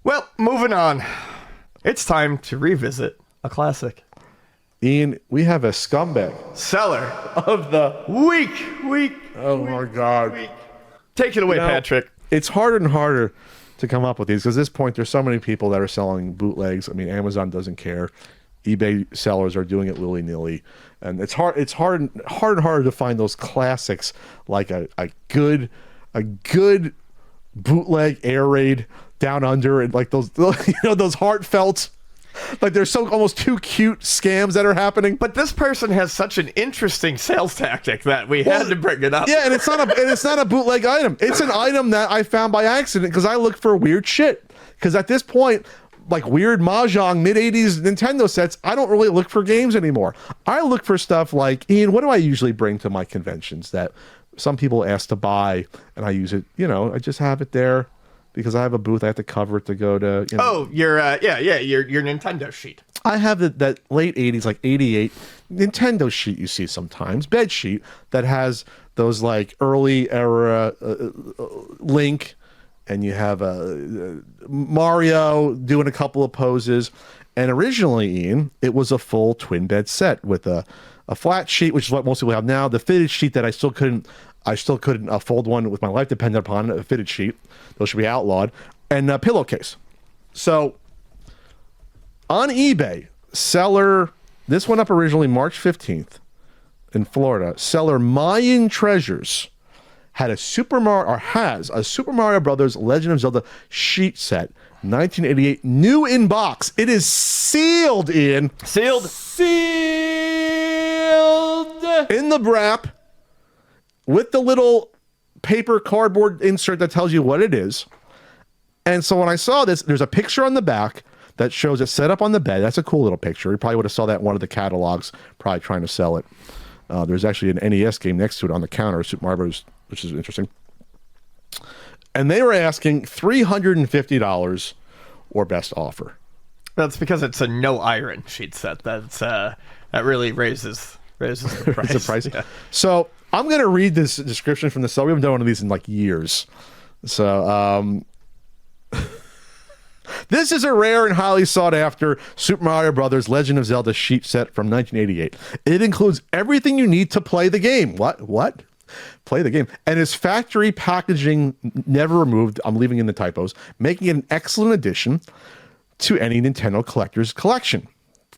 Well, moving on. It's time to revisit a classic. Ian, we have a scumbag Seller of the week. Oh my God. Take it away, Patrick. It's harder and harder to come up with these because at this point there's so many people that are selling bootlegs. I mean, Amazon doesn't care. eBay sellers are doing it willy-nilly. And it's hard and harder to find those classics like a good bootleg air raid down under and like those those heartfelt, like there's so almost too cute scams that are happening. But this person has such an interesting sales tactic that we had to bring it up. Yeah, and it's not a bootleg item. It's an item that I found by accident because I looked for weird shit. Because at this point, like weird Mahjong mid-'80s Nintendo sets, I don't really look for games anymore. I look for stuff like, Ian, what do I usually bring to my conventions that some people ask to buy and I use it, I just have it there because I have a booth. I have to cover it to go to, Oh, your Nintendo sheet. I have that late 80s, like 88 Nintendo sheet you see sometimes, bed sheet that has those like early era Link, and you have Mario doing a couple of poses. And originally, Ian, it was a full twin bed set with a flat sheet, which is what most people have now. The fitted sheet that I still couldn't fold one with my life dependent upon a fitted sheet. Those should be outlawed. And a pillowcase. So on eBay, seller, this went up originally March 15th in Florida. Seller Mayan Treasures has a Super Mario Brothers Legend of Zelda sheet set, 1988, new in box. It is sealed, Ian. Sealed in the wrap with the little paper cardboard insert that tells you what it is. And so when I saw this, there's a picture on the back that shows it set up on the bed. That's a cool little picture. You probably would have saw that in one of the catalogs, probably trying to sell it. There's actually an NES game next to it on the counter, Super Mario Bros., which is interesting. And they were asking $350 or best offer. That's because it's a no iron sheet set. That really raises the price. The price. Yeah. So I'm going to read this description from the seller. We haven't done one of these in like years. So this is a rare and highly sought after Super Mario Brothers Legend of Zelda sheet set from 1988. It includes everything you need to play the game. What? Play the game. And its factory packaging never removed. I'm leaving in the typos, making it an excellent addition to any Nintendo collector's collection.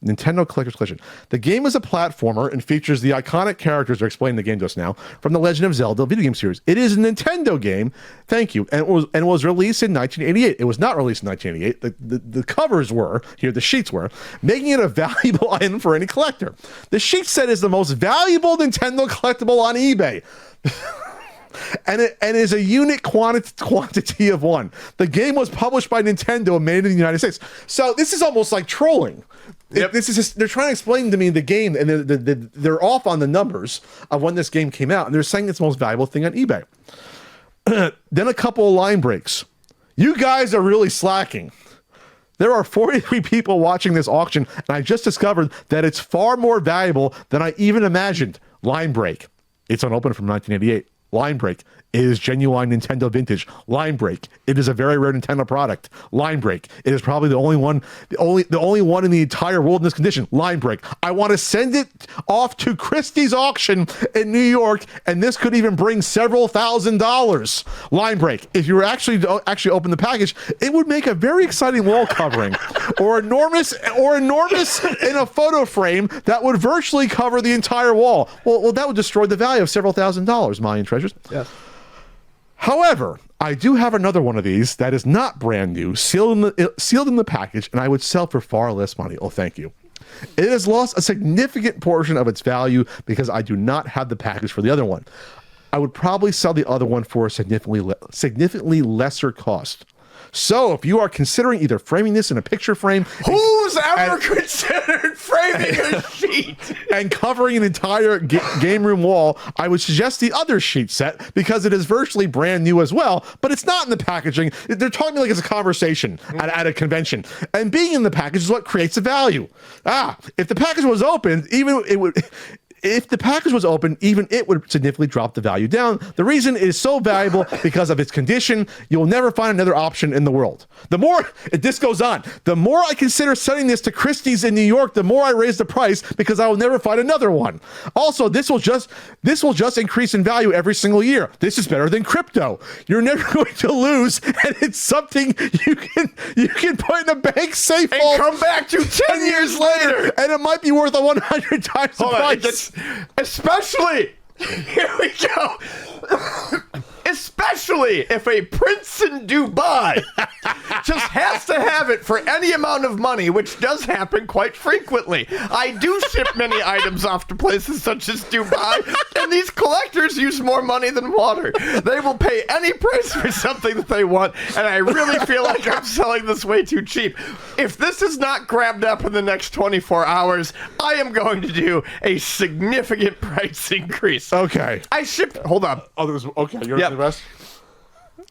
The game is a platformer and features the iconic characters, they're explaining the game to us now, from the Legend of Zelda video game series. It is a Nintendo game, thank you, and it was released in 1988. It was not released in 1988. The covers were, here the sheets were, making it a valuable item for any collector. The sheet set is the most valuable Nintendo collectible on eBay. And is a unique quantity of one. The game was published by Nintendo and made in the United States. So this is almost like trolling. Yep. This is just, they're trying to explain to me the game, and they're off on the numbers of when this game came out, and they're saying it's the most valuable thing on eBay. Then a couple of line breaks. You guys are really slacking. There are 43 people watching this auction, and I just discovered that it's far more valuable than I even imagined. Line break. It's unopened from 1988. Line break. It is genuine Nintendo vintage. Line break. It is a very rare Nintendo product. Line break. It is probably the only one in the entire world in this condition. Line break. I want to send it off to Christie's auction in New York, and this could even bring several $1,000s. Line break. If you were actually open the package, it would make a very exciting wall covering, or enormous in a photo frame that would virtually cover the entire wall. Well, that would destroy the value of several $1,000s. Mayan Treasures. Yes. However, I do have another one of these that is not brand new, sealed in the package, and I would sell for far less money. Oh, thank you. It has lost a significant portion of its value because I do not have the package for the other one. I would probably sell the other one for a significantly lesser cost. So if you are considering either framing this in a picture frame... Who's ever considered framing a sheet? And covering an entire game room wall, I would suggest the other sheet set because it is virtually brand new as well, but it's not in the packaging. They're talking like it's a conversation at a convention. And being in the package is what creates the value. If the package was open, if the package was open, even it would significantly drop the value down. The reason it is so valuable because of its condition. You'll never find another option in the world. The more this goes on, the more I consider sending this to Christie's in New York, the more I raise the price because I will never find another one. Also, this will just increase in value every single year. This is better than crypto. You're never going to lose, and it's something you can put in a bank safe and come back to 10 years later, and it might be worth 100 times the price. Especially, here we go. Especially if a prince in Dubai just has to have it for any amount of money, which does happen quite frequently. I do ship many items off to places such as Dubai, and these collectors use more money than water. They will pay any price for something that they want, and I really feel like I'm selling this way too cheap. If this is not grabbed up in the next 24 hours, I am going to do a significant price increase. Okay. I shipped, hold on. Oh, okay, you're the rest?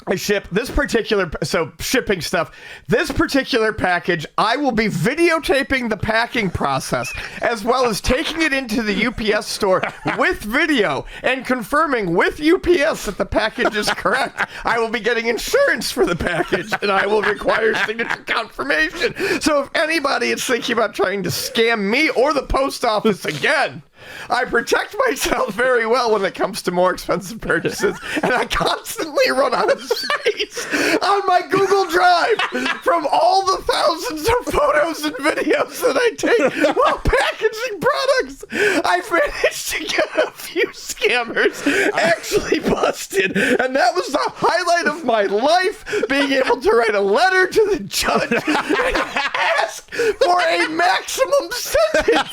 I ship this particular, so shipping stuff, this particular package, I will be videotaping the packing process, as well as taking it into the UPS store with video and confirming with UPS that the package is correct. I will be getting insurance for the package, and I will require signature confirmation. So if anybody is thinking about trying to scam me or the post office again, I protect myself very well when it comes to more expensive purchases, and I constantly run out of space on my Google Drive from all the thousands of photos and videos that I take while packaging products. I've managed to get a few scammers actually busted, and that was the highlight of my life, being able to write a letter to the judge and ask for a maximum sentence.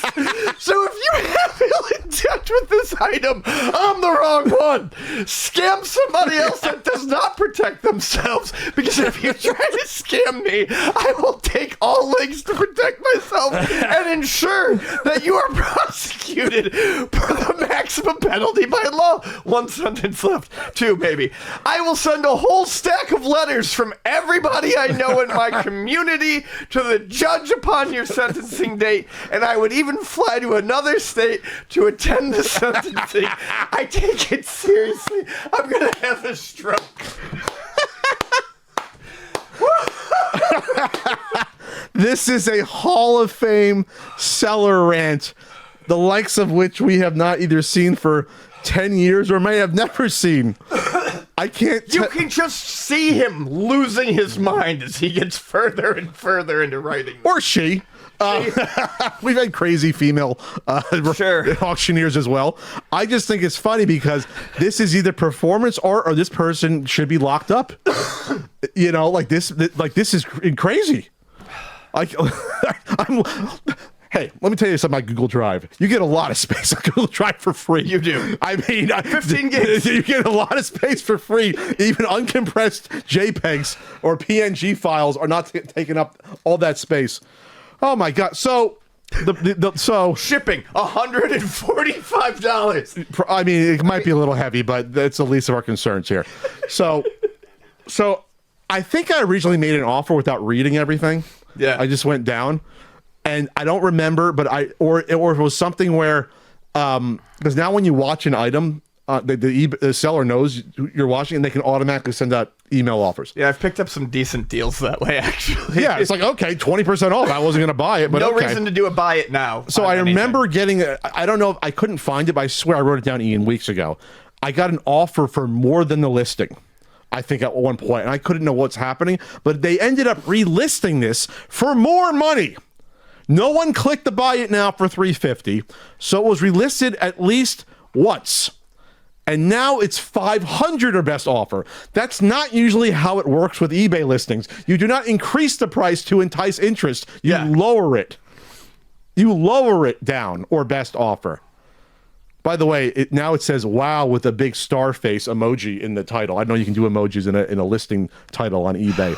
So if you have ill intent with this item, I'm the wrong one. Scam somebody else that does not protect themselves, because if you try to scam me, I will take all lengths to protect myself and ensure that you are prosecuted for the maximum penalty by law. 1 sentence left. 2, maybe. I will send a whole stack of letters from everybody I know in my community to the judge upon your sentencing date, and I would even fly to another state to attend the sentencing. I take it seriously. I'm gonna have a stroke. This is a Hall of Fame seller rant, the likes of which we have not either seen for 10 years or may have never seen. I can't. You can just see him losing his mind as he gets further and further into writing. Or she. We've had crazy female auctioneers as well. I just think it's funny because this is either performance art or this person should be locked up. You know, like this is crazy. Hey, let me tell you something about Google Drive. You get a lot of space on Google Drive for free. You do. I mean, 15 gigs. You get a lot of space for free. Even uncompressed JPEGs or PNG files are not taking up all that space. Oh my God! So, so shipping $145. I mean, it might be a little heavy, but that's the least of our concerns here. So I think I originally made an offer without reading everything. Yeah, I just went down, and I don't remember, but or if it was something where because now when you watch an item, the seller knows you're watching, and they can automatically send out email offers. Yeah, I've picked up some decent deals that way, actually. Yeah, it's like, okay, 20% off. I wasn't going to buy it, but no okay. reason to do a buy it now. So I remember getting, I don't know, I couldn't find it, but I swear I wrote it down, Ian, weeks ago. I got an offer for more than the listing, I think, at one point, and I couldn't know what's happening, but they ended up relisting this for more money. No one clicked the buy it now for $350, so it was relisted at least once. And now it's $500 or best offer. That's not usually how it works with eBay listings. You do not increase the price to entice interest. You lower it. You lower it down, or best offer. By the way, now it says wow with a big star face emoji in the title. I know you can do emojis in a listing title on eBay.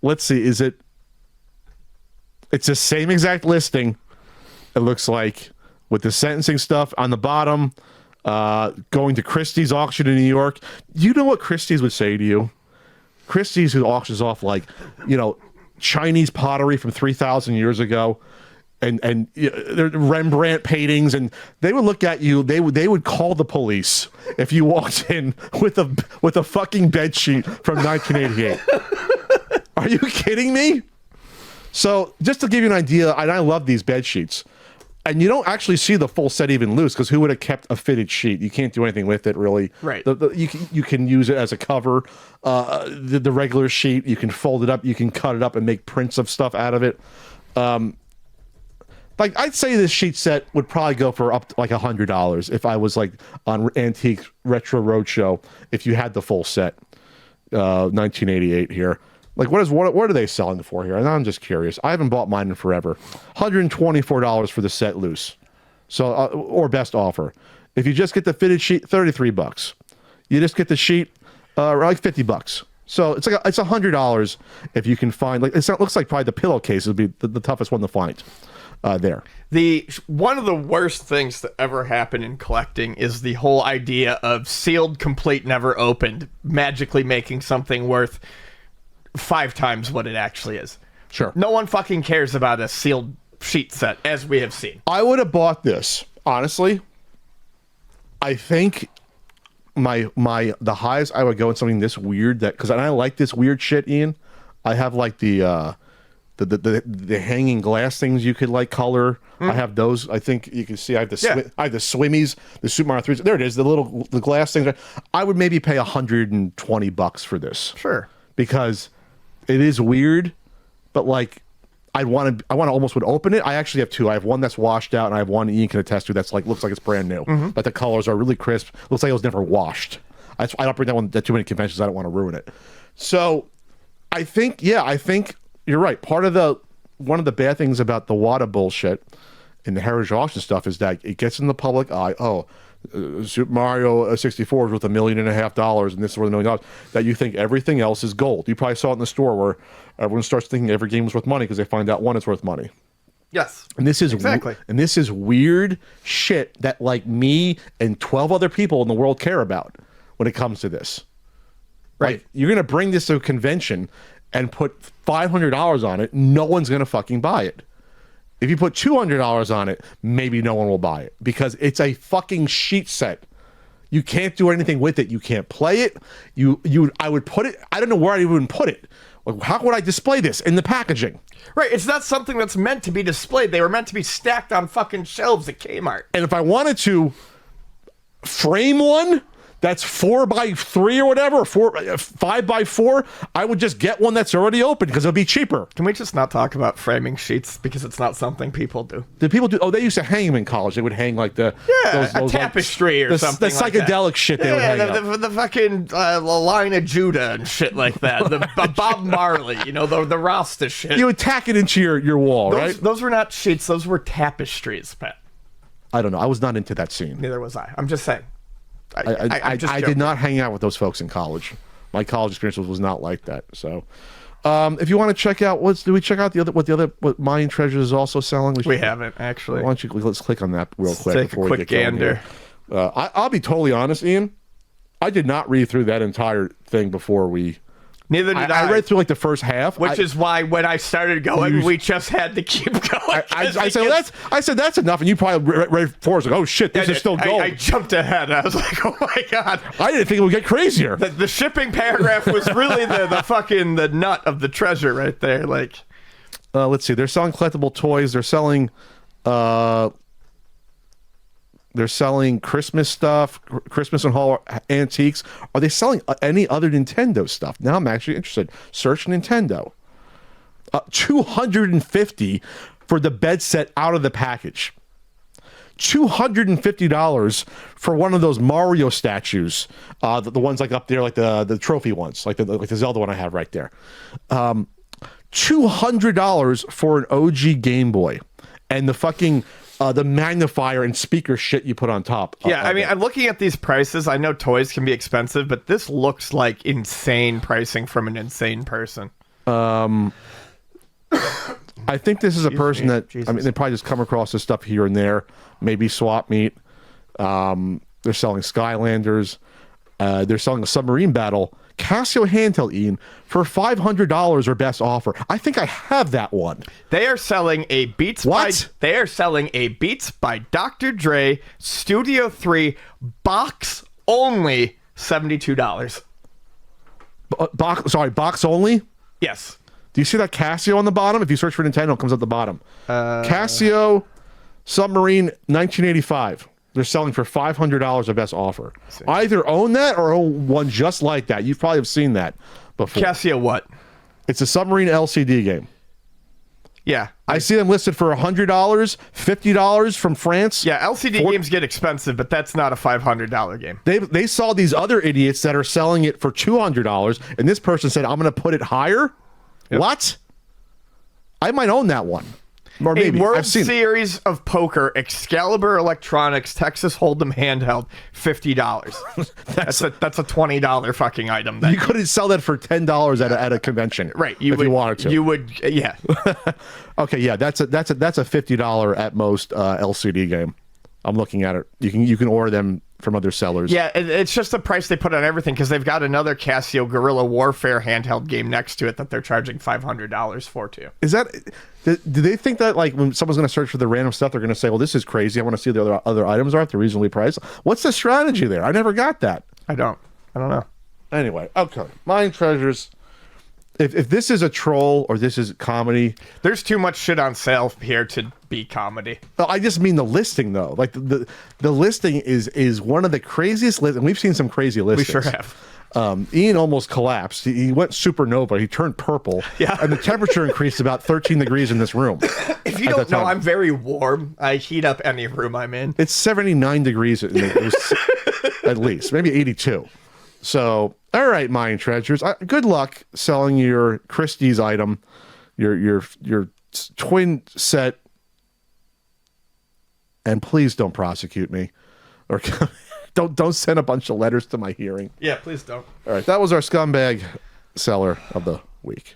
Let's see, is it? It's the same exact listing, it looks like, with the sentencing stuff on the bottom. Going to Christie's auction in New York. You know what Christie's would say to you? Christie's, who auctions off, like, you know, Chinese pottery from 3,000 years ago. they're Rembrandt paintings, and they would look at you. They would call the police if you walked in with a fucking bed sheet from 1988. Are you kidding me? So just to give you an idea, and I love these bed sheets. And you don't actually see the full set even loose, because who would have kept a fitted sheet? You can't do anything with it, really. Right. You can use it as a cover. The regular sheet, you can fold it up, you can cut it up and make prints of stuff out of it. Like, I'd say this sheet set would probably go for up to like $100 if I was like on Antique Retro Roadshow, if you had the full set. 1988 here. Like, what are they selling for here? And I'm just curious. I haven't bought mine in forever. $124 for the set loose. So, or best offer. If you just get the fitted sheet, $33. You just get the sheet, like $50. So it's like it's $100 if you can find, like, it looks like probably the pillowcase would be the toughest one to find there. One of the worst things that ever happened in collecting is the whole idea of sealed, complete, never opened, magically making something worth 5 times what it actually is. Sure. No one fucking cares about a sealed sheet set, as we have seen. I would have bought this, honestly. I think the highest I would go in something this weird, that because I like this weird shit, Ian. I have like the hanging glass things you could like color. I have those. I think you can see I have I have the Swimmies, the Super Mario 3s. There it is, the glass things. I would maybe pay $120 for this. Sure. Because it is weird, but like I want to almost would open it. I actually have 2. I have one that's washed out, and I have one Ian can attest to that's like looks like it's brand new. But the colors are really crisp. Looks like it was never washed. I don't bring that one to too many conventions. I don't want to ruin it. So I think you're right. One of the bad things about the WADA bullshit and the heritage auction stuff is that it gets in the public eye. Oh, Super Mario 64 is worth $1.5 million, and this is worth $1 million. That you think everything else is gold. You probably saw it in the store where everyone starts thinking every game is worth money because they find out one is worth money. Yes. And this is exactly. And this is weird shit that like me and 12 other people in the world care about when it comes to this. Right. Like, you're gonna bring this to a convention and put $500 on it. No one's gonna fucking buy it. If you put $200 on it, maybe no one will buy it because it's a fucking sheet set. You can't do anything with it. You can't play it. I would put it. I don't know where I even put it. Like, how would I display this in the packaging? Right. It's not something that's meant to be displayed. They were meant to be stacked on fucking shelves at Kmart. And if I wanted to frame one that's 4x3 or whatever, 5x4, I would just get one that's already open because it'll be cheaper. Can we just not talk about framing sheets because it's not something people do? Did people do? Oh, they used to hang them in college. They would hang like a tapestry or something. The psychedelic shit they would hang up. The fucking line of Judah and shit like that. The Bob Marley, the Rasta shit. You would tack it into your wall, right? Those were not sheets. Those were tapestries, Pat. I don't know. I was not into that scene. Neither was I. I'm just saying. I did not hang out with those folks in college. My college experience was not like that. So, if you want to check out, what Mayan Treasures is also selling? We haven't actually. Why don't you let's click on that real quick take before a quick we get going gander. Here. I'll be totally honest, Ian. I did not read through that entire thing before we. Neither did I. I read through like the first half, which is why when I started going, we just had to keep going. I said that's enough, and you probably read forward. Like, oh shit, this is still going. I jumped ahead. I was like, oh my god. I didn't think it would get crazier. The shipping paragraph was really the nut of the treasure right there. Like, let's see. They're selling collectible toys. They're selling Christmas stuff, Christmas and Hall antiques. Are they selling any other Nintendo stuff? Now I'm actually interested. Search Nintendo. $250 for the bed set out of the package. $250 for one of those Mario statues. The ones like up there, like the trophy ones, like the Zelda one I have right there. $200 for an OG Game Boy. And the fucking... the magnifier and speaker shit you put on top. Yeah, I mean, I'm looking at these prices. I know toys can be expensive, but this looks like insane pricing from an insane person. I think this is a person that, I mean, they probably just come across this stuff here and there. Maybe swap meet. They're selling Skylanders. They're selling a submarine battle Casio handheld, Ian, for $500 or best offer. I think I have that one. They are selling a Beats They are selling a Beats by Dr. Dre Studio 3 box only, $72. Box only? Yes. Do you see that Casio on the bottom? If you search for Nintendo, it comes at the bottom. Casio Submarine 1985. They're selling for $500 of best offer. Either own that or own one just like that. You probably have seen that before. Casio what? It's a Submarine LCD game. Yeah. I see them listed for $100, $50 from France. Yeah, LCD games get expensive, but that's not a $500 game. They saw these other idiots that are selling it for $200, and this person said, I'm going to put it higher? Yep. What? I might own that one. Or maybe. A World Series of Poker, Excalibur Electronics, Texas Hold'em handheld, $50. that's a $20 fucking item. You couldn't sell that for $10 at a convention, right? You wanted to. You would, yeah. Okay, yeah. That's a $50 at most LCD game. I'm looking at it. You can order them from other sellers. Yeah, it's just the price they put on everything because they've got another Casio Guerrilla Warfare handheld game next to it that they're charging $500 for too. Is that? Do they think that like when someone's going to search for the random stuff, they're going to say, "Well, this is crazy. I want to see the other items are if they're reasonably priced." What's the strategy there? I never got that. I don't know. Anyway, okay, Mine Treasures. If this is a troll or this is comedy, there's too much shit on sale here to be comedy. I just mean the listing though. Like the listing is one of the craziest lists, and we've seen some crazy listings. We sure have. Ian almost collapsed. He went supernova. He turned purple. Yeah. And the temperature increased about 13 degrees in this room. If you don't know, I'm very warm. I heat up any room I'm in. It's 79 degrees at least, maybe 82. So, all right, Mine Treasures. Good luck selling your Christie's item, your twin set, and please don't prosecute me, or don't send a bunch of letters to my hearing. Yeah, please don't. All right, that was our Scumbag Seller of the week.